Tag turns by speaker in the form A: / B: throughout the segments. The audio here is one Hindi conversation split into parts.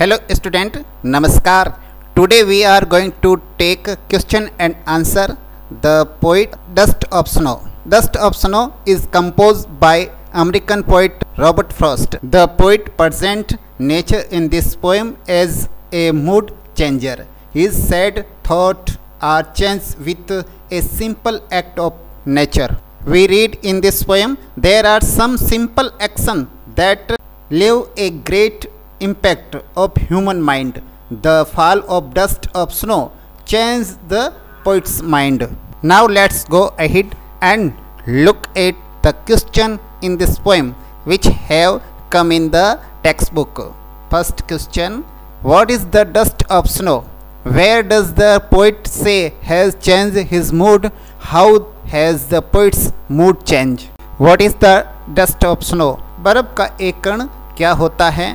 A: Hello student, Namaskar. Today we are going to take question and answer. The poet Dust of Snow. Dust of Snow is composed by American poet Robert Frost. The poet presents nature in this poem as a mood changer. His sad thoughts are changed with a simple act of nature. We read in this poem, there are some simple actions that leave a great impact of human mind. The fall of dust of snow changed the poet's mind. Now let's go ahead and look at the question in this poem which have come in the textbook. First question, what is the dust of snow? Where does the poet say has changed his mood? How has the poet's mood changed? What is the dust of snow? बर्फ का एक कण क्या होता है?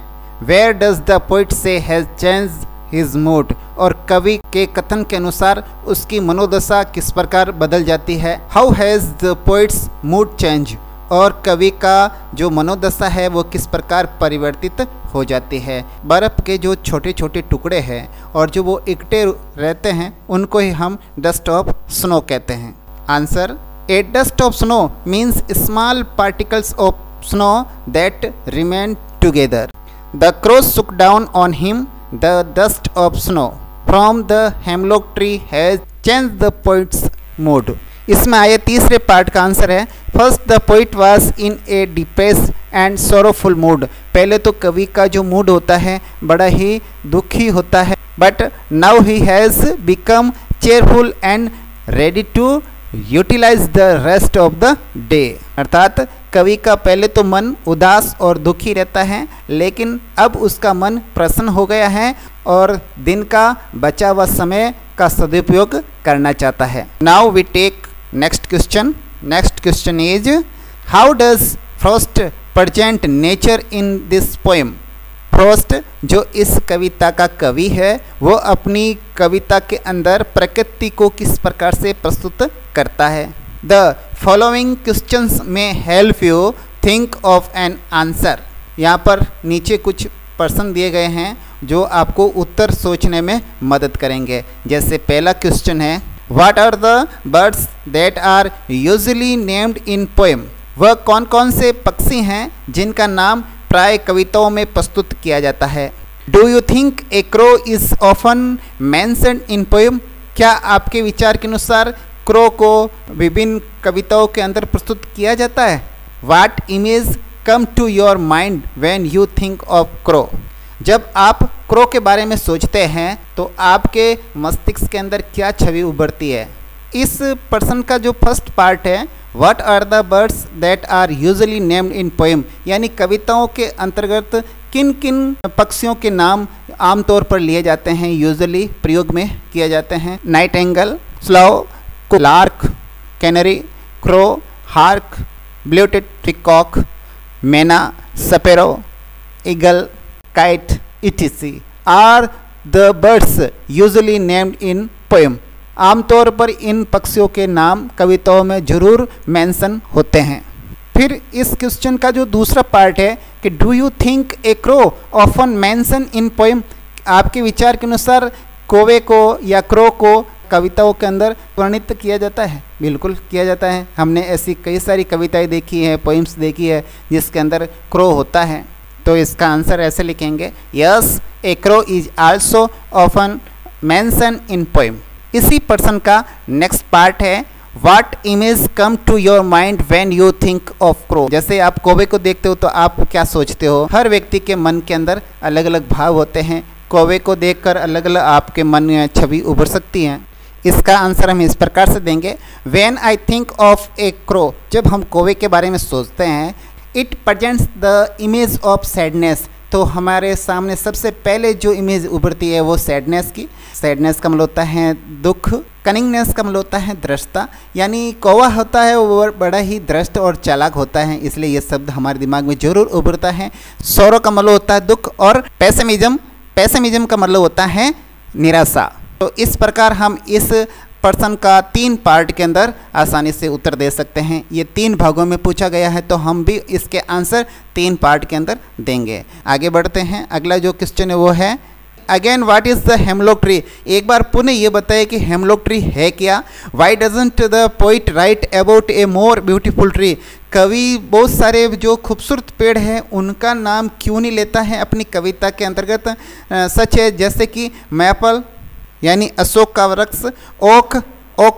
A: Where does the poet say has changed his mood? और कवि के कथन के अनुसार उसकी मनोदशा किस प्रकार बदल जाती है? How has the poet's mood changed? और कवि का जो मनोदशा है वो किस प्रकार परिवर्तित हो जाती है? बर्फ़ के जो छोटे छोटे टुकड़े हैं और जो वो इकट्ठे रहते हैं उनको ही हम डस्ट ऑफ स्नो कहते हैं. Answer, A dust of snow means small particles of snow that remain together. The crows shook down on him. The dust of snow from the hemlock tree has changed the poet's mood. इसमें आए तीसरे पार्ट का आंसर है, first the poet was in A depressed and sorrowful mood. पहले तो कवि का जो मूड होता है बड़ा ही दुखी होता है, but now he has become cheerful and ready to utilize the rest of the day. अर्थात कवि का पहले तो मन उदास और दुखी रहता है, लेकिन अब उसका मन प्रसन्न हो गया है और दिन का बचा हुआ समय का सदुपयोग करना चाहता है. Now we take next question. Next question is, how does Frost present nature in this poem? Frost जो इस कविता का कवि है वो अपनी कविता के अंदर प्रकृति को किस प्रकार से प्रस्तुत करता है? द फॉलोइंग क्वेश्चंस में help you think of an answer. यहाँ पर नीचे कुछ प्रश्न दिए गए हैं जो आपको उत्तर सोचने में मदद करेंगे. जैसे पहला क्वेश्चन है, what are the birds that are usually named in poem? वह कौन कौन से पक्षी हैं जिनका नाम प्राय कविताओं में प्रस्तुत किया जाता है? Do you think A crow is often mentioned in poem? क्या आपके विचार के अनुसार क्रो को विभिन्न कविताओं के अंदर प्रस्तुत किया जाता है? What image come to your mind when you think of crow? जब आप क्रो के बारे में सोचते हैं तो आपके मस्तिष्क के अंदर क्या छवि उभरती है? इस प्रश्न का जो फर्स्ट पार्ट है, what are the birds that are usually named in poem, यानी कविताओं के अंतर्गत किन किन पक्षियों के नाम आमतौर पर लिए जाते हैं, यूजुअली प्रयोग में किए जाते हैं? Nightingale, swallow, lark, canary, crow, hawk, blue tit peacock, myna, sparrow, eagle, kite, etc. Are the birds usually named in poem. आमतौर पर इन पक्षियों के नाम कविताओं में जरूर मेंशन होते हैं. फिर इस क्वेश्चन का जो दूसरा पार्ट है कि do you think A crow often mention in poem? आपके विचार के अनुसार कौवे को या क्रो को कविताओं के अंदर वर्णित किया जाता है? बिल्कुल किया जाता है. हमने ऐसी कई सारी कविताएं देखी है, पोइम्स देखी है जिसके अंदर क्रो होता है. तो इसका आंसर ऐसे लिखेंगे, yes a crow is also often mention in poem. इसी पर्सन का नेक्स्ट पार्ट है, what image come to your mind when you think of crow? जैसे आप कौवे को देखते हो तो आप क्या सोचते हो? हर व्यक्ति के मन के अंदर अलग अलग भाव होते हैं. कौवे को देखकर अलग अलग आपके मन में छवि उभर सकती है. इसका आंसर हम इस प्रकार से देंगे, when I think of A crow, जब हम कौवे के बारे में सोचते हैं, it presents the image of sadness. तो हमारे सामने सबसे पहले जो इमेज उभरती है वो सैडनेस की. सैडनेस का मतलब होता है दुख, कनिंगनेस का मतलब होता है दृष्टता. यानी कौवा होता है वो बड़ा ही दृष्ट और चालाक होता है, इसलिए ये शब्द हमारे दिमाग में जरूर उभरता है. सौरो का मतलब होता है दुख, और पेसिमिज्म का मतलब होता है निराशा. तो इस प्रकार हम इस प्रश्न का 3 पार्ट के अंदर आसानी से उत्तर दे सकते हैं। ये 3 भागों में पूछा गया है, तो हम भी इसके आंसर 3 पार्ट के अंदर देंगे। आगे बढ़ते हैं। अगला जो क्वेश्चन है वो है again what is the hemlock tree. एक बार पुनः ये बताइए कि हेमलॉक ट्री है क्या। Why doesn't the poet write about a more beautiful tree. कवि बहुत सारे जो खूबसूरत पेड़ हैं उनका नाम क्यों नहीं लेता है अपनी कविता के अंतर्गत। सच है जैसे कि मैपल यानी अशोक का वृक्ष, ओक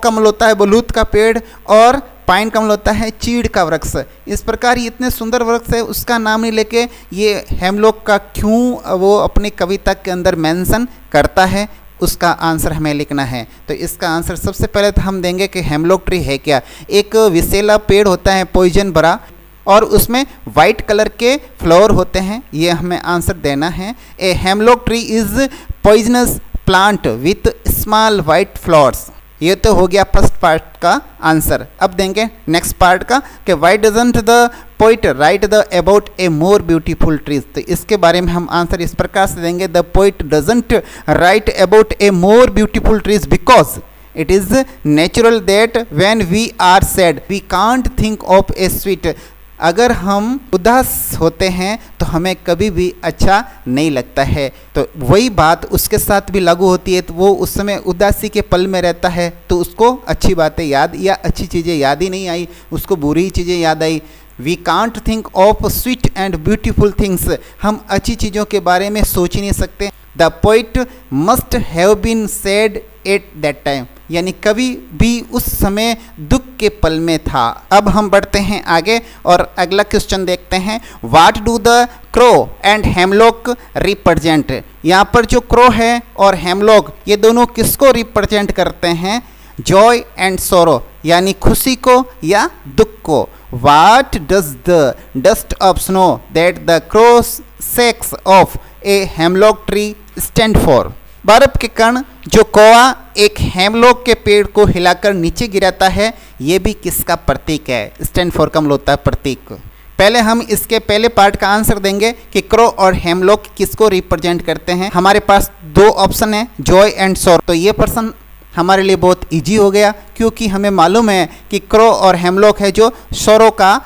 A: का मतलब होता है बलूत का पेड़, और पाइन का मतलब होता है चीड़ का वृक्ष। इस प्रकार ये इतने सुंदर वृक्ष है, उसका नाम नहीं लेके ये हेमलॉक का क्यों वो अपनी कविता के अंदर मेंशन करता है, उसका आंसर हमें लिखना है। तो इसका आंसर सबसे पहले तो हम देंगे कि हेमलॉक ट्री है क्या। एक विषैला पेड़ होता है पॉइजन भरा, और उसमें वाइट कलर के फ्लावर होते हैं, ये हमें आंसर देना है। ए hemlock tree is poisonous plant with small white flowers. ये तो हो गया फर्स्ट पार्ट का आंसर। अब देंगे नेक्स्ट पार्ट का कि why doesn't the poet write the about a more beautiful trees. तो इसके बारे में हम आंसर इस प्रकार से देंगे the poet doesn't write about a more beautiful trees because it is natural that when we are sad we can't think of a sweet. अगर हम उदास होते हैं तो हमें कभी भी अच्छा नहीं लगता है, तो वही बात उसके साथ भी लागू होती है। तो वो उस समय उदासी के पल में रहता है, तो उसको अच्छी बातें याद या अच्छी चीज़ें याद ही नहीं आई, उसको बुरी चीज़ें याद आई। We can't think of sweet and beautiful things. हम अच्छी चीज़ों के बारे में सोच ही नहीं सकते। The poet must have been sad at that time, यानी कभी भी उस समय दुख के पल में था। अब हम बढ़ते हैं आगे और अगला क्वेश्चन देखते हैं। What do the crow and hemlock represent. यहाँ पर जो क्रो है और हेमलॉक ये दोनों किसको रिप्रेजेंट करते हैं? जॉय एंड सोरो, यानी खुशी को या दुख को। What does the dust of snow that the crow sex of A hemlock tree stand for. बर्फ के कण जो कौवा एक हेमलॉक के पेड़ को हिलाकर नीचे गिराता है, ये भी किसका प्रतीक है? स्टैंड फॉर का मतलब होता है प्रतीक। पहले हम इसके पहले पार्ट का आंसर देंगे कि क्रो और हेमलॉक किसको रिप्रेजेंट करते हैं। हमारे पास 2 ऑप्शन है, जॉय एंड सोरो। तो ये प्रश्न हमारे लिए बहुत इजी हो गया, क्योंकि हमें मालूम है कि क्रो और हेमलॉक है जो सोरो का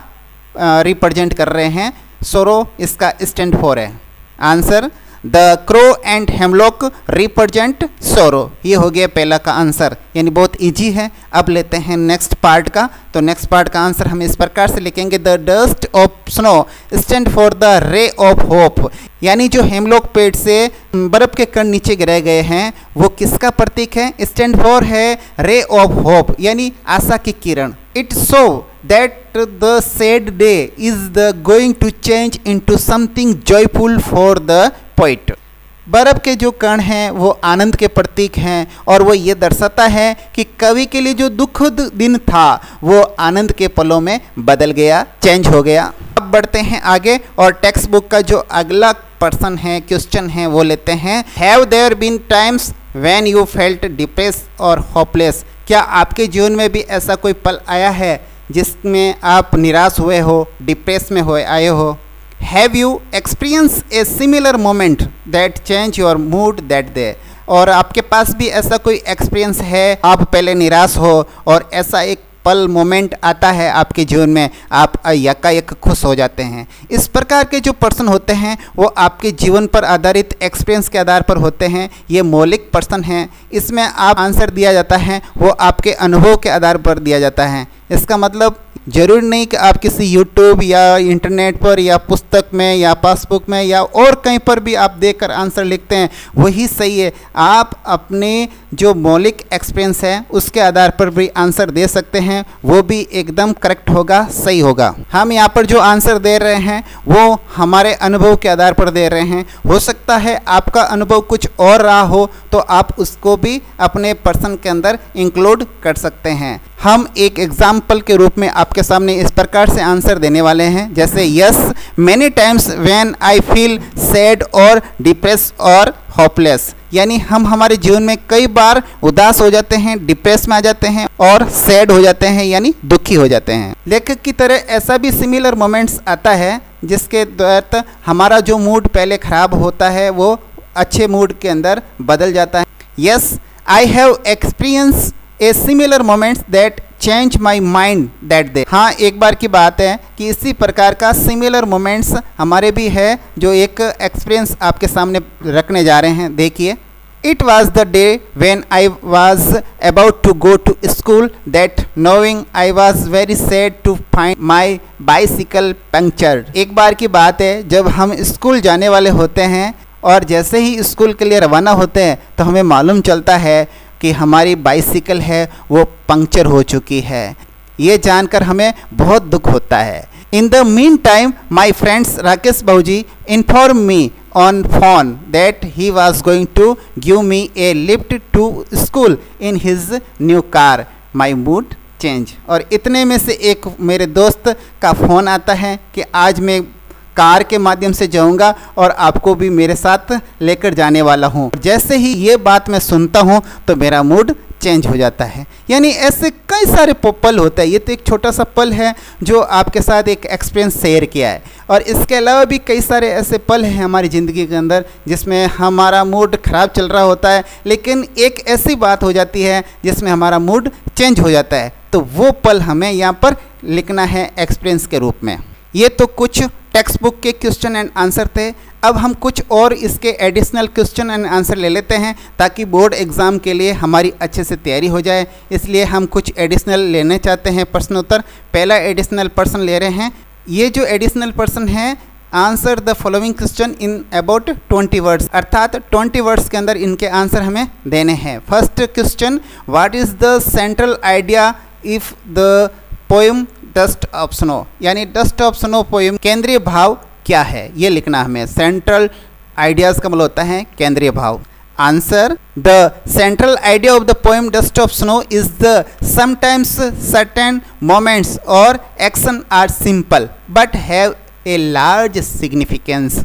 A: रिप्रेजेंट कर रहे हैं। सोरो इसका स्टैंड फॉर है। Answer the crow and hemlock represent सोरो। ये हो गया पहला का आंसर, यानी बहुत इजी है। अब लेते हैं नेक्स्ट पार्ट का। तो नेक्स्ट पार्ट का आंसर हम इस प्रकार से लिखेंगे the dust of snow stand for the ray of hope. यानी जो हेमलॉक पेड़ से बर्फ के कण नीचे गिराए गए हैं वो किसका प्रतीक है? स्टैंड फॉर है रे ऑफ होप, यानी आशा की किरण। It show that the sad day is the going to change into something joyful for the poet। बर्फ के जो कण हैं वो आनंद के प्रतीक हैं, और वो ये दर्शाता है कि कवि के लिए जो दुखद दिन था वो आनंद के पलों में बदल गया, चेंज हो गया। अब बढ़ते हैं आगे और टेक्स्ट बुक का जो अगला प्रश्न है, क्वेश्चन है, वो लेते हैं। Have there been times when you felt depress और होपलेस। क्या आपके जीवन में भी ऐसा कोई पल आया है जिसमें आप निराश हुए हो, डिप्रेस में हुए आए हो? Have you experience a similar moment that change your mood that day. और आपके पास भी ऐसा कोई एक्सपीरियंस है, आप पहले निराश हो और ऐसा एक पल मोमेंट आता है आपके जीवन में, आप यकायक खुश हो जाते हैं। इस प्रकार के जो प्रश्न होते हैं वो आपके जीवन पर आधारित एक्सपीरियंस के आधार पर होते हैं। ये मौलिक प्रश्न हैं, इसमें आप आंसर दिया जाता है वो आपके अनुभव के आधार पर दिया जाता है। इसका मतलब जरूरी नहीं कि आप किसी यूट्यूब या इंटरनेट पर या पुस्तक में या पासबुक में या और कहीं पर भी आप देखकर आंसर लिखते हैं वही सही है। आप अपने जो मौलिक एक्सपीरियंस है उसके आधार पर भी आंसर दे सकते हैं, वो भी एकदम करेक्ट होगा, सही होगा। हम यहाँ पर जो आंसर दे रहे हैं वो हमारे अनुभव के आधार पर दे रहे हैं। हो सकता है आपका अनुभव कुछ और रहा हो तो आप उसको भी अपने प्रश्न के अंदर इंक्लूड कर सकते हैं। हम एक एग्जाम्पल के रूप में आपके सामने इस प्रकार से आंसर देने वाले हैं, जैसे yes many times when I feel sad और डिप्रेस और होपलेस। यानी हम हमारे जीवन में कई बार उदास हो जाते हैं, डिप्रेस में आ जाते हैं और सैड हो जाते हैं, यानी दुखी हो जाते हैं। लेखक की तरह ऐसा भी सिमिलर मोमेंट्स आता है जिसके तहत हमारा जो मूड पहले खराब होता है वो अच्छे मूड के अंदर बदल जाता है। Yes I have experience a similar moments that change my mind that day. हाँ, एक बार की बात है कि इसी प्रकार का सिमिलर मोमेंट्स हमारे भी है, जो एक एक्सपीरियंस आपके सामने रखने जा रहे हैं। देखिए, it was the day when I was about to go to school that knowing I was very sad to find my bicycle punctured. एक बार की बात है जब हम स्कूल जाने वाले होते हैं और जैसे ही स्कूल के लिए रवाना होते हैं तो हमें मालूम चलता है कि हमारी बाइसिकल है वो पंक्चर हो चुकी है। ये जानकर हमें बहुत दुख होता है। In the mean time my friends Rakesh बाबूजी inform me on phone that he was going to give me a lift to school in his new car. My mood change. और इतने में से एक मेरे दोस्त का फ़ोन आता है कि आज मैं कार के माध्यम से जाऊंगा और आपको भी मेरे साथ लेकर जाने वाला हूं। जैसे ही ये बात मैं सुनता हूं तो मेरा मूड चेंज हो जाता है। यानी ऐसे कई सारे पल होते हैं। ये तो एक छोटा सा पल है जो आपके साथ एक एक्सपीरियंस शेयर किया है, और इसके अलावा भी कई सारे ऐसे पल हैं हमारी ज़िंदगी के अंदर जिसमें हमारा मूड ख़राब चल रहा होता है, लेकिन एक ऐसी बात हो जाती है जिसमें हमारा मूड चेंज हो जाता है। तो वो पल हमें यहाँ पर लिखना है एक्सपीरियंस के रूप में। ये तो कुछ टेक्स्ट बुक के क्वेश्चन एंड आंसर थे। अब हम कुछ और इसके एडिशनल क्वेश्चन एंड आंसर ले लेते हैं ताकि बोर्ड एग्ज़ाम के लिए हमारी अच्छे से तैयारी हो जाए। इसलिए हम कुछ एडिशनल लेने चाहते हैं प्रश्नोत्तर। पहला एडिशनल प्रश्न ले रहे हैं। ये जो एडिशनल प्रश्न है, answer the following question in about 20 words, अर्थात 20 वर्ड्स के अंदर इनके आंसर हमें देने हैं। First question, what is the central idea if the poem dust of snow, यानी डस्ट ऑफ स्नो पोएम केंद्रीय भाव क्या है, ये लिखना हमें। सेंट्रल आइडियाज का मतलब होता है केंद्रीय भाव। Answer, the central idea of the poem dust of snow is the sometimes certain moments और action are simple but have a large significance.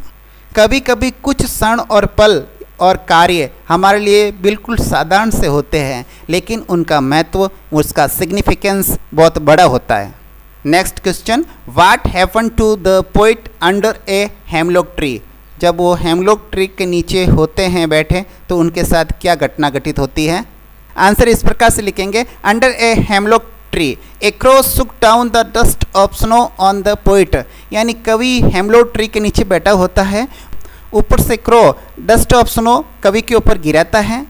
A: कभी कभी कुछ क्षण और पल और कार्य हमारे लिए बिल्कुल साधारण से होते हैं, लेकिन उनका महत्व, उसका सिग्निफिकेंस बहुत बड़ा होता है। Next question, what happen to the poet under a hemlock tree. जब वो हेमलॉक ट्री के नीचे होते हैं बैठे तो उनके साथ क्या घटना घटित होती है। आंसर इस प्रकार से लिखेंगे, under a hemlock tree a crow shook down the dust of snow on the poet. यानी कवि हेमलॉक ट्री के नीचे बैठा होता है, ऊपर से क्रो डस्ट ऑफ स्नो कवि के ऊपर गिराता है।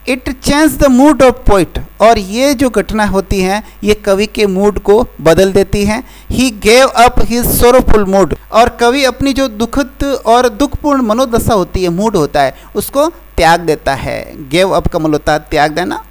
A: It change the mood off poet, और ये जो घटना होती है ये कवि के मूड को बदल देती है। He gave up his sorrowful mood, और कवि अपनी जो दुखद और दुखपूर्ण मनोदशा होती है, मूड होता है, उसको त्याग देता है। गेव अप का मतलब होता है त्याग देना।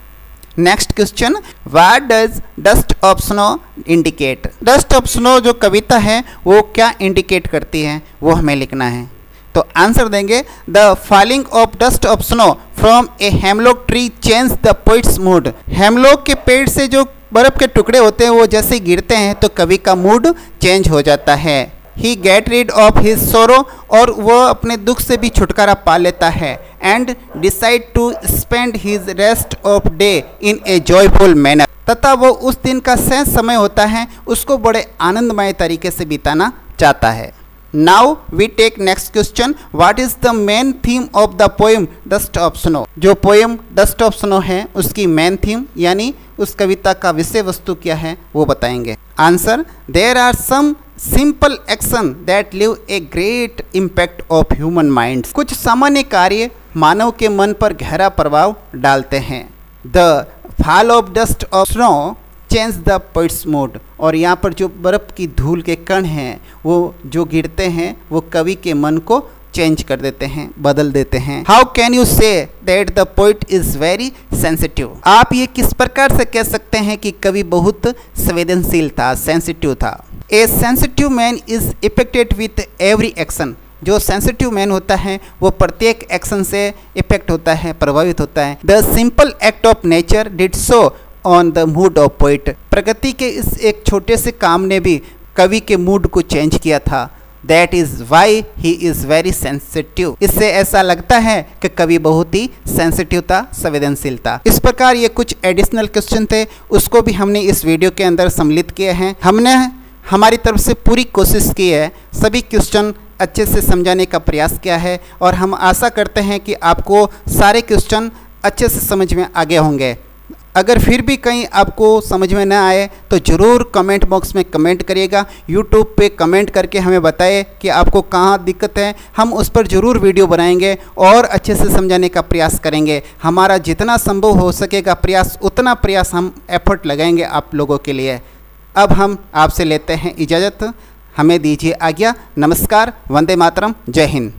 A: Next question, what does dust of snow indicate. Dust of snow जो कविता है वो क्या इंडिकेट करती है, वो हमें लिखना है। तो आंसर देंगे, the falling of dust of snow from A hemlock tree change the poets mood. Hemlock के पेड़ से जो बर्फ के टुकड़े होते हैं वो जैसे गिरते हैं तो कवि का मूड चेंज हो जाता है। ही गेट रीड ऑफ हिज सोरो, और वह अपने दुख से भी छुटकारा पा लेता है। And decide to spend his rest of day in a joyful manner, तथा वो उस दिन का शेष समय होता है उसको बड़े आनंदमय तरीके से बिताना चाहता है। Now we take next question, what is the main theme of the poem dust of snow. जो पोएम डस्ट ऑफ स्नो है उसकी मेन थीम यानी उस कविता का विषय वस्तु क्या है वो बताएंगे। Answer, there are some simple action that live a great impact of human minds. कुछ सामान्य कार्य मानव के मन पर गहरा प्रभाव डालते हैं। The fall of dust of snow change the poets mood, और यहाँ पर जो बर्फ़ की धूल के कण हैं वो जो गिरते हैं वो कवि के मन को चेंज कर देते हैं, बदल देते हैं। How can you say that the poet is very sensitive. आप ये किस प्रकार से कह सकते हैं कि कवि बहुत संवेदनशील था, सेंसिटिव था। A sensitive man is affected with every action. जो सेंसिटिव मैन होता है वो प्रत्येक एक्शन से इफेक्ट होता है, प्रभावित होता है। The simple act of nature did so on the mood off poet. प्रकृति के इस एक छोटे से काम ने भी कवि के मूड को चेंज किया था। That is why he is very sensitive. इससे ऐसा लगता है कि कवि बहुत ही सेंसिटिव था, संवेदनशील था। इस प्रकार ये कुछ एडिशनल क्वेश्चन थे, उसको भी हमने इस वीडियो के अंदर सम्मिलित किए हैं। हमने हमारी तरफ से पूरी कोशिश की है, सभी क्वेश्चन अच्छे से समझाने का प्रयास किया है, और हम आशा करते हैं कि आपको सारे क्वेश्चन अच्छे से समझ में आ गए होंगे। अगर फिर भी कहीं आपको समझ में ना आए तो ज़रूर कमेंट बॉक्स में कमेंट करिएगा। यूट्यूब पे कमेंट करके हमें बताएं कि आपको कहाँ दिक्कत है, हम उस पर ज़रूर वीडियो बनाएंगे और अच्छे से समझाने का प्रयास करेंगे। हमारा जितना संभव हो सकेगा प्रयास, उतना प्रयास हम एफर्ट लगाएंगे आप लोगों के लिए। अब हम आपसे लेते हैं इजाज़त, हमें दीजिए आज्ञा। नमस्कार, वंदे मातरम, जय हिंद।